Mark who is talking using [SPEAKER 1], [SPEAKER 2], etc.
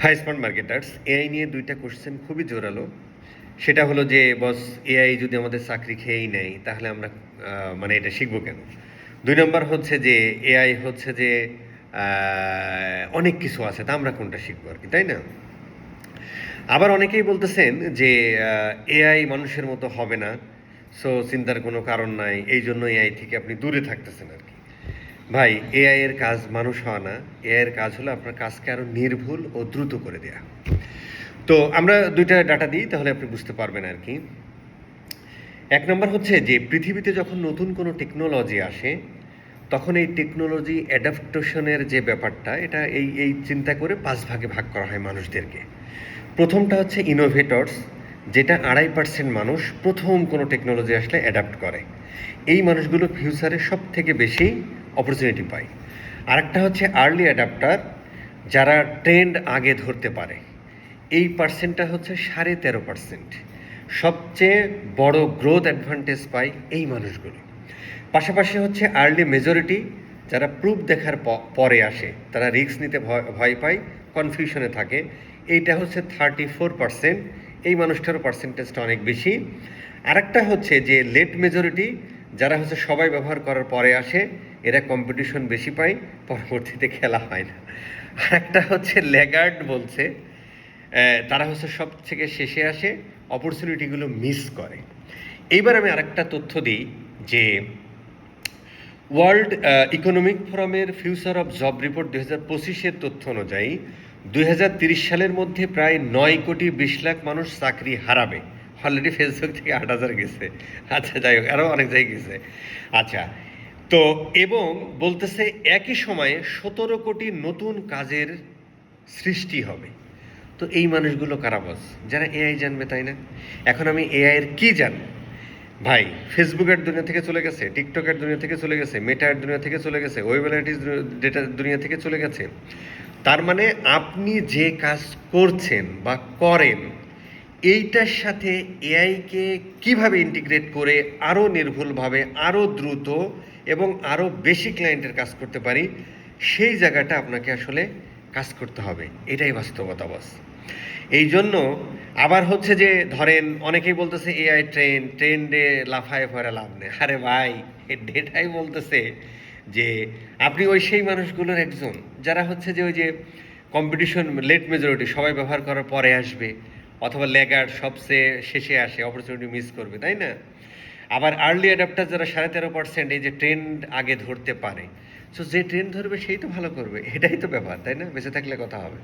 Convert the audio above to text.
[SPEAKER 1] High smart marketers, AI নিয়ে দুইটা question খুবই জোরালো। সেটা হলো যে বস, এআই যদি আমাদের চাকরি খেয়েই নেয় তাহলে আমরা মানে এটা শিখবো কেন? ২ নম্বর হচ্ছে যে এআই হচ্ছে যে অনেক কিছু আছে, তা আমরা কোনটা শিখবো আর কি, তাই না? আবার অনেকেই বলতেছেন যে এআই মানুষের মতো হবে না, সো চিন্তার কোনো কারণ নাই, এই জন্য এআই থেকে আপনি দূরে থাকতেছেন আর কি। ভাই, এআই এর কাজ মানুষ হওয়া না। এআই এর কাজ হলো আপনার কাজকে আরো নির্ভুল ও দ্রুত করে দেয়া। তো আমরা দুইটা ডাটা দিই, তাহলে আপনি বুঝতে পারবেন আর কি। ১ নম্বর হচ্ছে যে পৃথিবীতে যখন নতুন কোনো টেকনোলজি আসে, তখন এই টেকনোলজি অ্যাডাপ্টেশনের যে ব্যাপারটা, এটা এই চিন্তা করে ৫ ভাগে ভাগ করা হয় মানুষদেরকে। প্রথমটা হচ্ছে ইনোভেটরস, যেটা ২.৫% মানুষ প্রথম কোনো টেকনোলজি আসলে অ্যাডাপ্ট করে। এই মানুষগুলো ফিউচারে সবথেকে বেশি অপরচুনিটি পায়। আরেকটা হচ্ছে আর্লি অ্যাডাপ্টার, যারা ট্রেন্ড আগে ধরতে পারে। এই পার্সেন্টটা হচ্ছে ১৩.৫%। সবচেয়ে বড় গ্রোথ অ্যাডভান্টেজ পায় এই মানুষগুলো। পাশাপাশি হচ্ছে আর্লি মেজরিটি, যারা প্রুফ দেখার পরে আসে, তারা রিস্ক নিতে ভয় পায়, কনফিউশনে থাকে। এইটা হচ্ছে 34%। এই মানুষটারও পার্সেন্টেজটা অনেক বেশি। আরেকটা হচ্ছে যে লেট মেজরিটি, যারা হচ্ছে সবাই ব্যবহার করার পরে আসে, এরা কম্পিটিশন বেশি পায়, পরবর্তীতে খেলা হয় না। আরেকটা হচ্ছে ল্যাগার্ড বলছে, তারা হচ্ছে সব থেকে শেষে আসে, অপরচুনিটিগুলো মিস করে। এইবার আমি আরেকটা তথ্য দিই যে ওয়ার্ল্ড ইকোনমিক ফোরামের ফিউচার অফ জব রিপোর্ট ২০২৫-এর তথ্য অনুযায়ী ২০৩০ সালের মধ্যে প্রায় ৯,২০,০০,০০০ মানুষ চাকরি হারাবে। অলরেডি ফেসবুক থেকে ৮,০০০ গেছে। আচ্ছা, যাই হোক, আরও অনেক জায়গায় গেছে। আচ্ছা, তো এবং বলতেছে একই সময়ে ১৭ কোটি নতুন কাজের সৃষ্টি হবে। তো এই মানুষগুলো কারা বস? যারা এআই জানবে, তাই না? এখন আমি এআই এর কি জানবো? ভাই, ফেসবুকের দুনিয়া থেকে চলে গেছে, টিকটকের দুনিয়া থেকে চলে গেছে, মেটার দুনিয়া থেকে চলে গেছে, ওয়েব অ্যানালিটিক্স ডেটা দুনিয়া থেকে চলে গেছে। তার মানে আপনি যে কাজ করছেন বা করেন, এইটার সাথে এআইকে কিভাবে ইন্টিগ্রেট করে আরও নির্ভুলভাবে, আরও দ্রুত এবং আরও বেশি ক্লায়েন্টের কাজ করতে পারি, সেই জায়গাটা আপনাকে আসলে কাজ করতে হবে। এটাই বাস্তবতা বস। এই জন্য আবার হচ্ছে যে ধরেন অনেকেই বলতেছে এআই ট্রেন্ডে লাফায় পড়ে লাভ নেই। আরে ভাই, ডেটাই বলতেছে যে আপনি ওই সেই মানুষগুলোর একজন, যারা হচ্ছে যে ওই যে কম্পিটিশন লেট মেজরিটি, সবাই ব্যবহার করার পরে আসবে, অথবা ল্যাগার্ড সবচেয়ে শেষে আসে, অপরচুনিটি মিস করবে, তাই না? আবার আর্লি অ্যাডাপ্টার যারা 13.5%, এই যে ট্রেন্ড আগে ধরতে পারে। সো যে ট্রেন্ড ধরবে সেই তো ভালো করবে, এটাই তো ব্যাপার, তাই না? বেঁচে থাকলে কথা হবে।